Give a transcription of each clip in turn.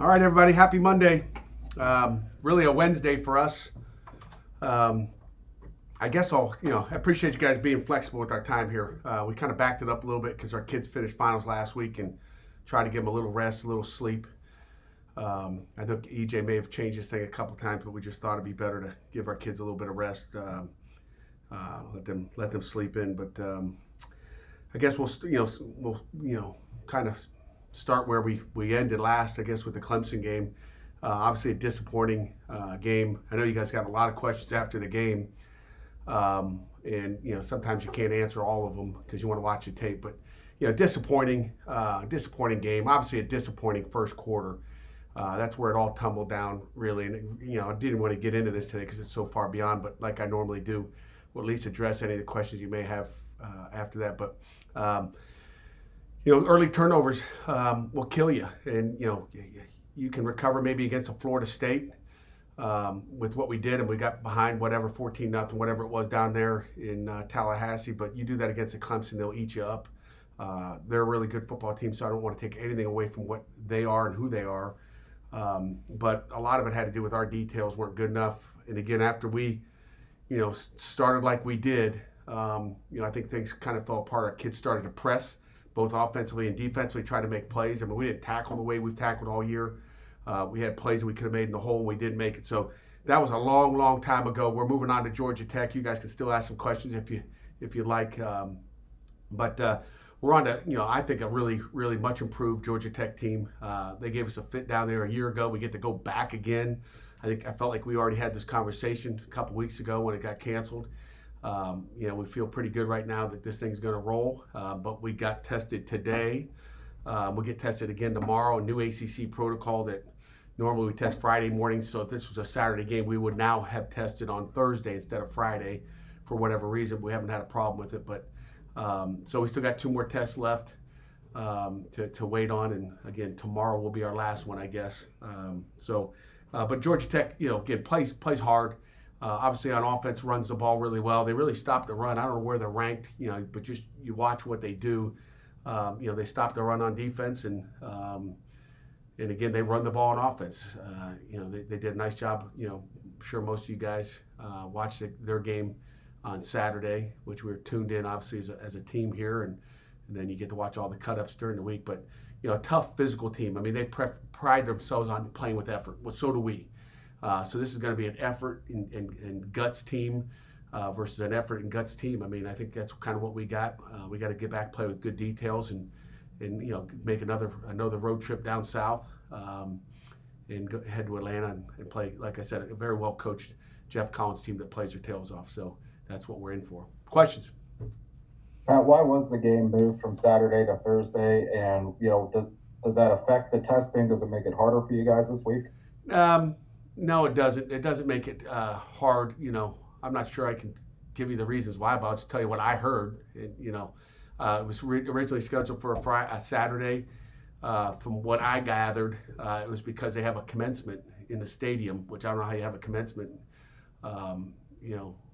All right, everybody. Happy Monday. Really a Wednesday for us. I guess I appreciate you guys being flexible with our time here. We kind of backed it up a little bit because our kids finished finals last week and tried to give them a little rest, a little sleep. I think EJ may have changed this thing a couple times, but we just thought it'd be better to give our kids a little bit of rest, let them sleep in. But I guess we'll kind of start where we ended last, I guess, with the Clemson game. Obviously a disappointing game. I know you guys got a lot of questions after the game. And sometimes you can't answer all of them because you want to watch the tape, but disappointing game. Obviously a disappointing first quarter. That's where it all tumbled down, really. And I didn't want to get into this today because it's so far beyond, but like I normally do, we'll at least address any of the questions you may have after that. But early turnovers will kill you, and you can recover maybe against a Florida State with what we did, and we got behind 14-0, whatever it was down there in Tallahassee. But you do that against a Clemson, they'll eat you up. They're a really good football team, so I don't want to take anything away from what they are and who they are. But a lot of it had to do with our details weren't good enough. And again, after we, started like we did, I think things kind of fell apart. Our kids started to press, both offensively and defensively, try to make plays. I mean, we didn't tackle the way we've tackled all year. We had plays that we could have made in the hole, and we didn't make it. So that was a long, long time ago. We're moving on to Georgia Tech. You guys can still ask some questions if you like. But we're on to, I think a really, really much improved Georgia Tech team. They gave us a fit down there a year ago. We get to go back again. I felt like we already had this conversation a couple weeks ago when it got canceled. We feel pretty good right now that this thing's going to roll. But we got tested today. We'll get tested again tomorrow. A new ACC protocol that normally we test Friday mornings. So if this was a Saturday game, we would now have tested on Thursday instead of Friday for whatever reason. We haven't had a problem with it, but so we still got 2 more tests left to wait on, and again tomorrow will be our last one, I guess. But Georgia Tech, again plays hard. Obviously on offense runs the ball really well. They really stopped the run. I don't know where they're ranked, but just you watch what they do. They stopped the run on defense, and again they run the ball on offense. They did a nice job. I'm sure most of you guys watched their game on Saturday, which we were tuned in obviously as a team here, and then you get to watch all the cut-ups during the week. But a tough physical team. I mean, they pride themselves on playing with effort. Well, so do we. So this is going to be an effort and guts team versus an effort and guts team. I mean, I think that's kind of what we got. We got to get back, play with good details, and make another road trip down south and head to Atlanta and play, like I said, a very well coached Jeff Collins team that plays their tails off. So that's what we're in for. Questions? Pat, why was the game moved from Saturday to Thursday? And does that affect the testing? Does it make it harder for you guys this week? No, it doesn't. It doesn't make it hard. I'm not sure I can give you the reasons why, but I'll just tell you what I heard. It was originally scheduled for a Saturday. From what I gathered, it was because they have a commencement in the stadium, which I don't know how you have a commencement,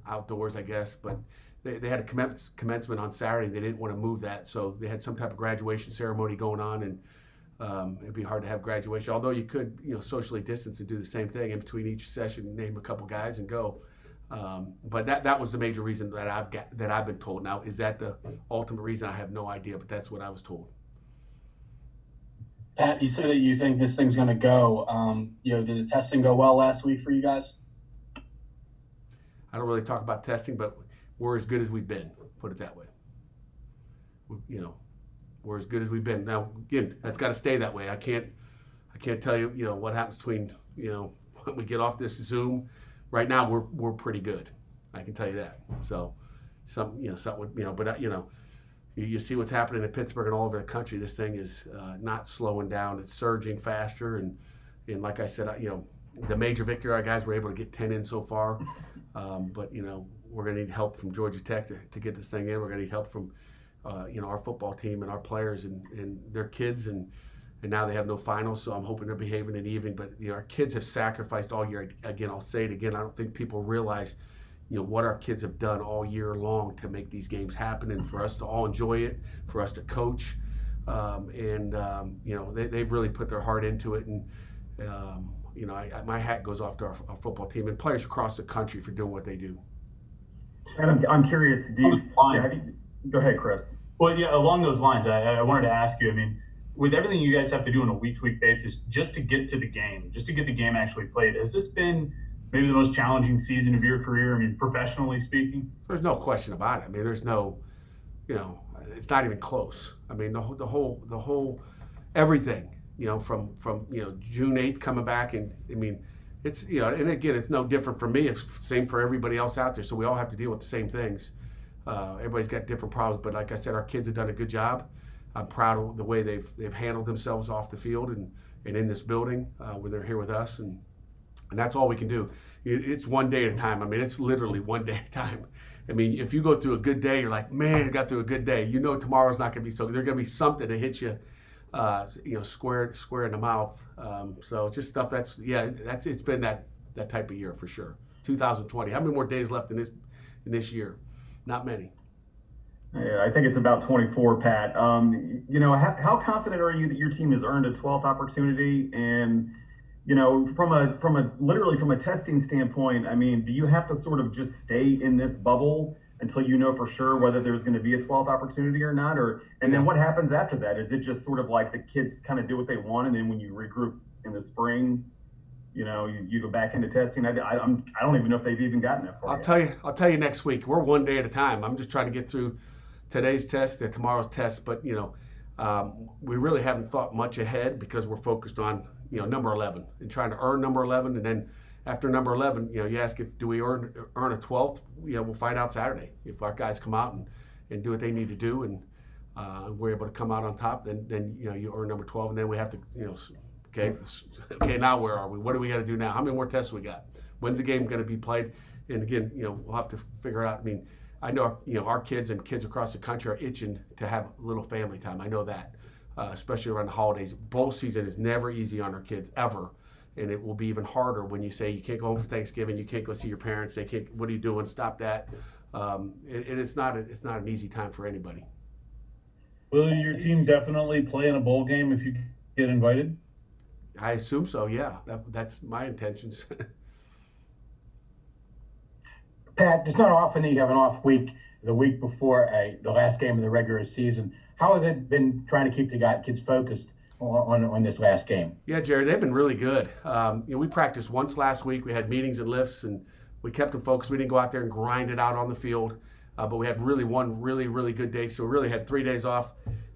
outdoors, I guess. But they had a commencement on Saturday. They didn't want to move that, so they had some type of graduation ceremony going on, and it'd be hard to have graduation. Although you could, socially distance and do the same thing in between each session, name a couple guys and go. But that was the major reason that I've been told. Now, is that the ultimate reason? I have no idea, but that's what I was told. Pat, you said that you think this thing's going to go. Did the testing go well last week for you guys? I don't really talk about testing, but we're as good as we've been. Put it that way. We're as good as we've been. Now, again, that's got to stay that way. I can't tell you, what happens between, when we get off this Zoom. Right now, we're pretty good. I can tell you that. So, but you see what's happening in Pittsburgh and all over the country. This thing is not slowing down. It's surging faster, and like I said, the major victory, our guys were able to get 10 in so far. But we're going to need help from Georgia Tech to get this thing in. We're going to need help from our football team and our players and their kids, and now they have no finals, so I'm hoping they're behaving in the evening. But our kids have sacrificed all year. Again, I'll say it again. I don't think people realize what our kids have done all year long to make these games happen, and for us to all enjoy it, for us to coach, they've really put their heart into it. And My hat goes off to our football team and players across the country for doing what they do. And I'm curious, go ahead, Chris. Well, yeah, along those lines, I wanted to ask you, I mean, with everything you guys have to do on a week-to-week basis, just to get the game actually played, has this been maybe the most challenging season of your career? I mean, professionally speaking? There's no question about it. I mean, there's no, it's not even close. I mean, the whole, everything, from June 8th coming back, and I mean, it's, and again, it's no different for me. It's the same for everybody else out there. So we all have to deal with the same things. Everybody's got different problems, but like I said, our kids have done a good job. I'm proud of the way they've handled themselves off the field and in this building when they're here with us, and that's all we can do. It's one day at a time. I mean, it's literally one day at a time. I mean, if you go through a good day, you're like, man, I got through a good day. Tomorrow's not going to be so. There's going to be something to hit you, square in the mouth. So just stuff it's been that type of year for sure. 2020. How many more days left in this year? Not many. Yeah, I think it's about 24, Pat. How confident are you that your team has earned a 12th opportunity? And, from a testing standpoint, I mean, do you have to sort of just stay in this bubble until you know for sure whether there's going to be a 12th opportunity or not? Then what happens after that? Is it just sort of like the kids kind of do what they want, and then when you regroup in the spring, you go back into testing? I don't even know if they've even gotten that far. I'll tell you next week. We're one day at a time. I'm just trying to get through today's test, tomorrow's test, but we really haven't thought much ahead because we're focused on number 11 and trying to earn number 11, and then after number 11, you ask do we earn a 12th? We'll find out Saturday if our guys come out and do what they need to do, and we're able to come out on top. Then you earn number 12, and then we have to okay, now where are we? What do we got to do now? How many more tests we got? When's the game going to be played? And again, we'll have to figure out. I mean, I know our kids and kids across the country are itching to have a little family time. I know that, especially around the holidays. Bowl season is never easy on our kids ever, and it will be even harder when you say you can't go home for Thanksgiving, you can't go see your parents. They can't. What are you doing? Stop that. And it's not an easy time for anybody. Will your team definitely play in a bowl game if you get invited? I assume so. Yeah, that's my intentions. Pat, it's not often that you have an off week the week before the last game of the regular season. How has it been trying to keep the kids focused on this last game? Yeah, Jerry, they've been really good. We practiced once last week. We had meetings and lifts, and we kept them focused. We didn't go out there and grind it out on the field, but we had one really, really good day. So we really had 3 days off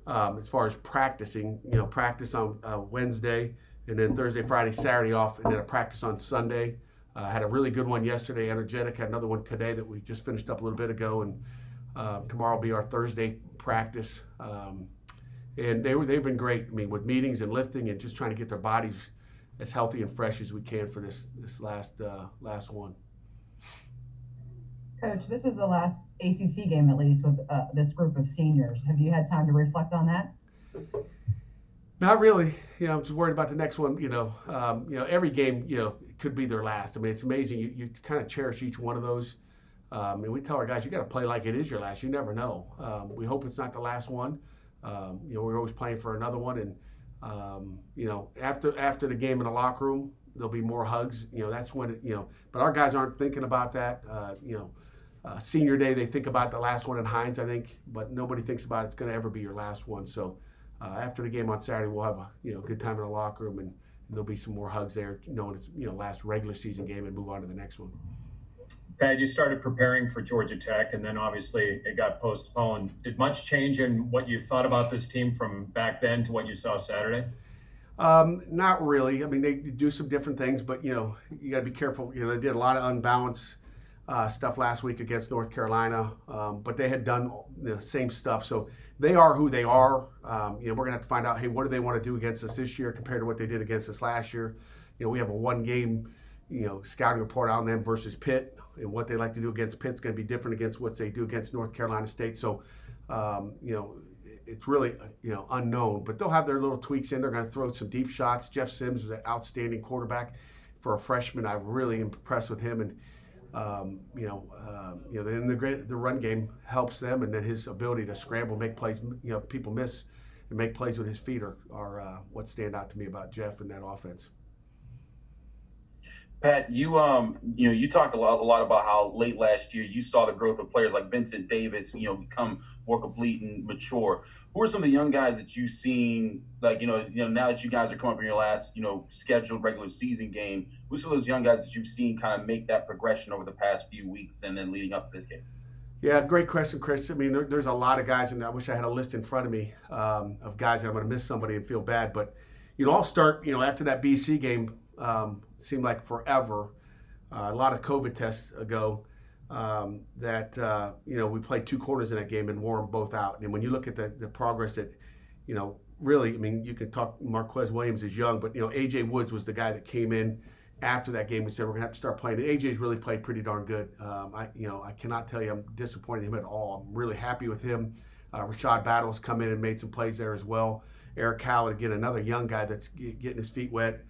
as far as practicing. Practice on Wednesday, and then Thursday, Friday, Saturday off, and then a practice on Sunday. Had a really good one yesterday, energetic. Had another one today that we just finished up a little bit ago, and tomorrow will be our Thursday practice. And they've been great. I mean, with meetings and lifting and just trying to get their bodies as healthy and fresh as we can for this last one. Coach, this is the last ACC game, at least, with this group of seniors. Have you had time to reflect on that? Not really. I'm just worried about the next one. Every game, could be their last. I mean, it's amazing. You kind of cherish each one of those. And we tell our guys, you got to play like it is your last. You never know. We hope it's not the last one. We're always playing for another one. And, after the game in the locker room, there'll be more hugs. That's when but our guys aren't thinking about that. Senior day, they think about the last one in Hines, I think, but nobody thinks about it's going to ever be your last one. So after the game on Saturday, we'll have a good time in the locker room, and there'll be some more hugs there, knowing it's last regular season game, and move on to the next one. Pat, you started preparing for Georgia Tech, and then obviously it got postponed. Did much change in what you thought about this team from back then to what you saw Saturday? Not really. I mean, they do some different things, but you got to be careful. They did a lot of unbalanced stuff last week against North Carolina, but they had done the same stuff. So they are who they are. We're going to have to find out, hey, what do they want to do against us this year compared to what they did against us last year? We have a one-game, scouting report on them versus Pitt, and what they like to do against Pitt's going to be different against what they do against North Carolina State. So, it's really, unknown. But they'll have their little tweaks in. They're going to throw some deep shots. Jeff Sims is an outstanding quarterback for a freshman. I'm really impressed with him, and then the run game helps them, and then his ability to scramble, make plays, people miss, and make plays with his feet are what stand out to me about Jeff and that offense. Pat, you talked a lot about how late last year you saw the growth of players like Vincent Davis, become more complete and mature. Who are some of the young guys that you've seen, like, now that you guys are coming up in your last, scheduled regular season game, who's some of those young guys that you've seen kind of make that progression over the past few weeks and then leading up to this game? Yeah, great question, Chris. I mean, there's a lot of guys, and I wish I had a list in front of me of guys, and I'm going to miss somebody and feel bad. But, I'll start, after that BC game, seemed like forever, a lot of COVID tests ago, that, we played two corners in that game and wore them both out. And when you look at the progress that, really, I mean, you can talk, Marquez Williams is young, but, A.J. Woods was the guy that came in after that game and said, we're going to have to start playing. And AJ's really played pretty darn good. I cannot tell you I'm disappointed in him at all. I'm really happy with him. Rashad Battle's come in and made some plays there as well. Eric Howard, again, another young guy that's getting his feet wet.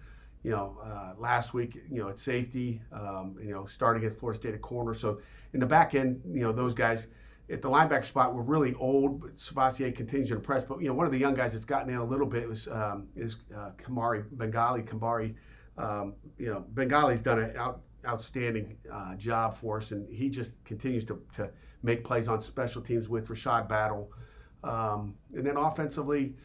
Last week, at safety, starting against Florida State at corner. So in the back end, those guys at the linebacker spot were really old, but Savasier continues to impress. But, one of the young guys that's gotten in a little bit is Kambari. Bengali's done an outstanding job for us, and he just continues to make plays on special teams with Rashad Battle. And then offensively,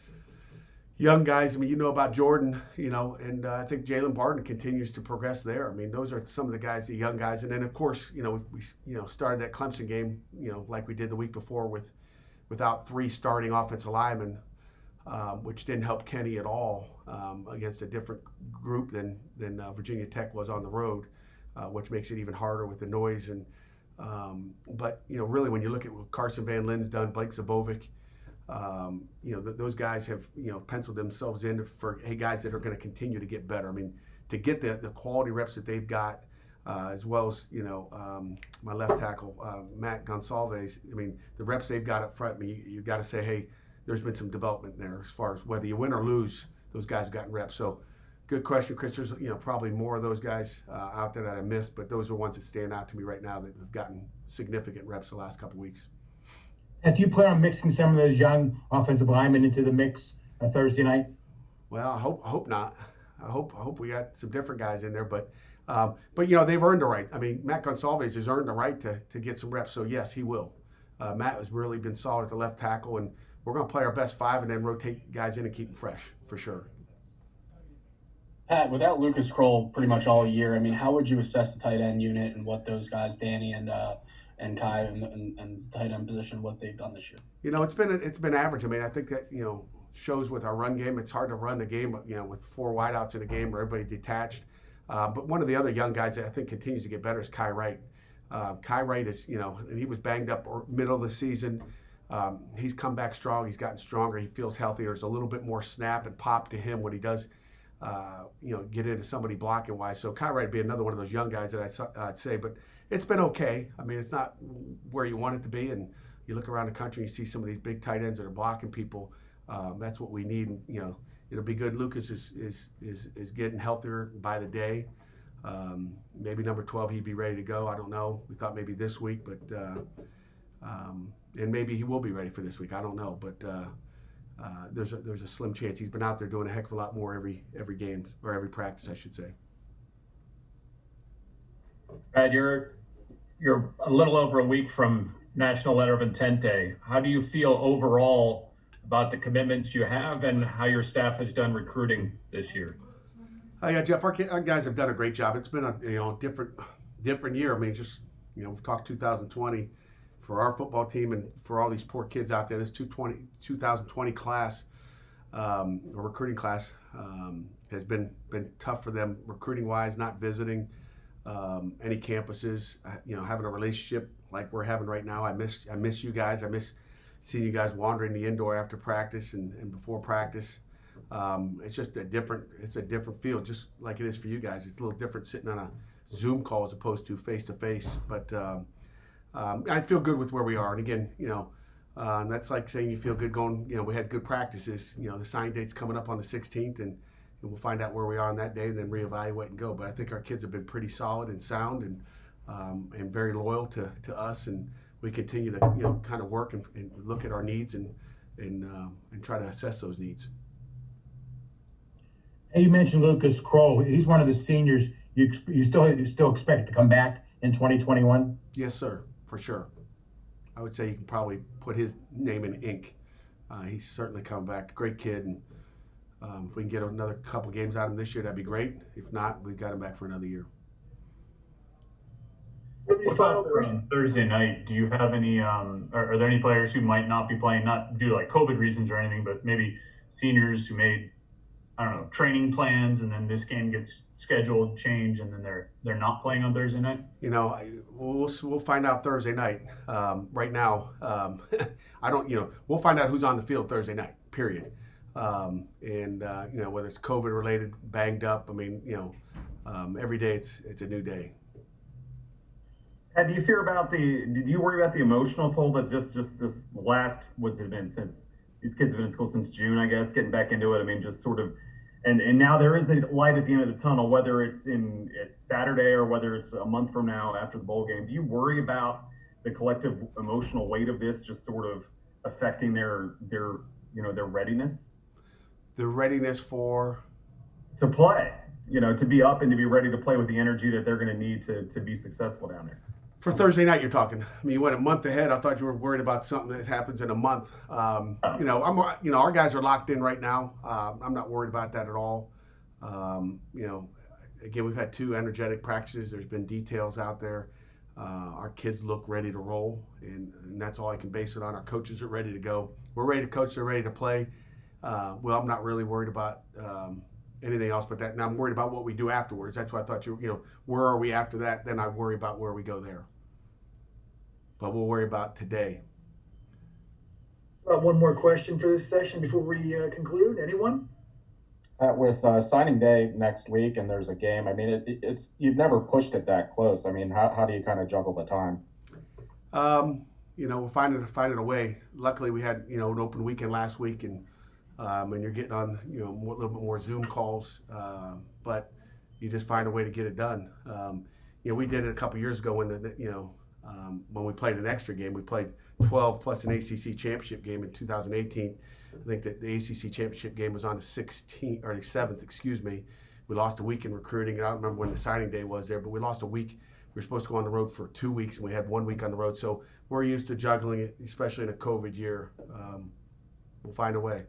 young guys, I mean, about Jordan, and I think Jalen Barton continues to progress there. I mean, those are some of the guys, the young guys. And then, of course, we started that Clemson game, like we did the week before without three starting offensive linemen, which didn't help Kenny at all against a different group than Virginia Tech was on the road, which makes it even harder with the noise. And but really, when you look at what Carson Van Lin's done, Blake Zabovic, those guys have penciled themselves in for guys that are going to continue to get better. I mean, to get the quality reps that they've got, as well as my left tackle Matt Gonsalves. I mean, the reps they've got up front. I mean, you got to say, hey, there's been some development there as far as whether you win or lose. Those guys have gotten reps. So, good question, Chris. There's probably more of those guys out there that I missed, but those are ones that stand out to me right now that have gotten significant reps the last couple of weeks. And do you plan on mixing some of those young offensive linemen into the mix Thursday night? Well, I hope not. I hope we got some different guys in there, but they've earned the right. I mean, Matt Gonsalves has earned the right to get some reps. So yes, he will. Matt has really been solid at the left tackle, and we're going to play our best five and then rotate guys in and keep them fresh for sure. Pat, without Lucas Kroll pretty much all year, I mean, how would you assess the tight end unit and what those guys, Danny and Kai and tight end position, what they've done this year? It's been average. I mean, I think that shows with our run game. It's hard to run the game, with four wideouts in a game where everybody detached. But one of the other young guys that I think continues to get better is Kai Wright. Kai Wright is and he was banged up middle of the season. He's come back strong. He's gotten stronger. He feels healthier. There's a little bit more snap and pop to him when he does, get into somebody blocking wise. So Kai Wright would be another one of those young guys that I'd say. But it's been okay. I mean, it's not where you want it to be. And you look around the country and you see some of these big tight ends that are blocking people. That's what we need. And, it'll be good. Lucas is getting healthier by the day. Maybe number 12, he'd be ready to go. I don't know. We thought maybe this week, but and maybe he will be ready for this week. I don't know, but there's a slim chance. He's been out there doing a heck of a lot more every game or every practice, I should say. Brad, you're a little over a week from National Letter of Intent Day. How do you feel overall about the commitments you have and how your staff has done recruiting this year? Yeah, Jeff, our guys have done a great job. It's been a different year. I mean, just we've talked 2020 for our football team and for all these poor kids out there. This 2020 class, or recruiting class, has been tough for them recruiting wise. Not visiting any campuses, having a relationship like we're having right now. I miss you guys. I miss seeing you guys wandering the indoor after practice and before practice. It's just a different feel, just like it is for you guys. It's a little different sitting on a Zoom call as opposed to face-to-face. But I feel good with where we are. And again, that's like saying you feel good going, we had good practices. The sign date's coming up on the 16th, and we'll find out where we are on that day and then reevaluate and go. But I think our kids have been pretty solid and sound and very loyal to us. And we continue to, kind of work and look at our needs and try to assess those needs. Hey, you mentioned Lucas Kroll. He's one of the seniors you still expect to come back in 2021? Yes, sir, for sure. I would say you can probably put his name in ink. He's certainly come back. Great kid, and if we can get another couple games out of him this year, that'd be great. If not, we've got him back for another year. What about Thursday night? Do you have any? Are there any players who might not be playing, not due to like COVID reasons or anything, but maybe seniors who made, I don't know, training plans, and then this game gets scheduled, changed, and then they're not playing on Thursday night? You know, we'll find out Thursday night. Right now, I don't. You know, we'll find out who's on the field Thursday night. Period. And you know, whether it's COVID related, banged up. I mean, you know, every day it's a new day. Pat, do you fear about did you worry about the emotional toll that just this last, what's it been, since these kids have been in school since June, I guess, getting back into it? I mean, just sort of, and now there is a light at the end of the tunnel, whether it's Saturday or whether it's a month from now after the bowl game. Do you worry about the collective emotional weight of this just sort of affecting their readiness? The readiness to play, you know, to be up and to be ready to play with the energy that they're going to need to be successful down there. For Thursday night, you're talking. I mean, you went a month ahead. I thought you were worried about something that happens in a month. You know, our guys are locked in right now. I'm not worried about that at all. You know, again, we've had 2 energetic practices. There's been details out there. Our kids look ready to roll, and that's all I can base it on. Our coaches are ready to go. We're ready to coach. They're ready to play. Well, I'm not really worried about anything else but that. Now I'm worried about what we do afterwards. That's why I thought you know, where are we after that? Then I worry about where we go there. But we'll worry about today. One more question for this session before we conclude. Anyone? With signing day next week and there's a game, I mean, it's you've never pushed it that close. I mean, how do you kind of juggle the time? You know, we'll find it a way. Luckily, we had, you know, an open weekend last week, and you're getting on, you know, a little bit more Zoom calls, but you just find a way to get it done. You know, we did it a couple years ago when we played an extra game. We played 12 plus an ACC championship game in 2018. I think that the ACC championship game was on the 16th or the 7th, excuse me. We lost a week in recruiting, and I don't remember when the signing day was there, but we lost a week. We were supposed to go on the road for 2 weeks, and we had 1 week on the road. So we're used to juggling it, especially in a COVID year. We'll find a way.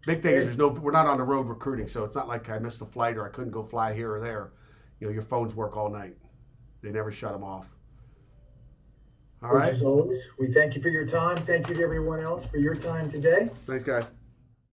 Big thing is we're not on the road recruiting, so it's not like I missed a flight or I couldn't go fly here or there. You know, your phones work all night. They never shut them off. All right. As always, we thank you for your time. Thank you to everyone else for your time today. Thanks, guys.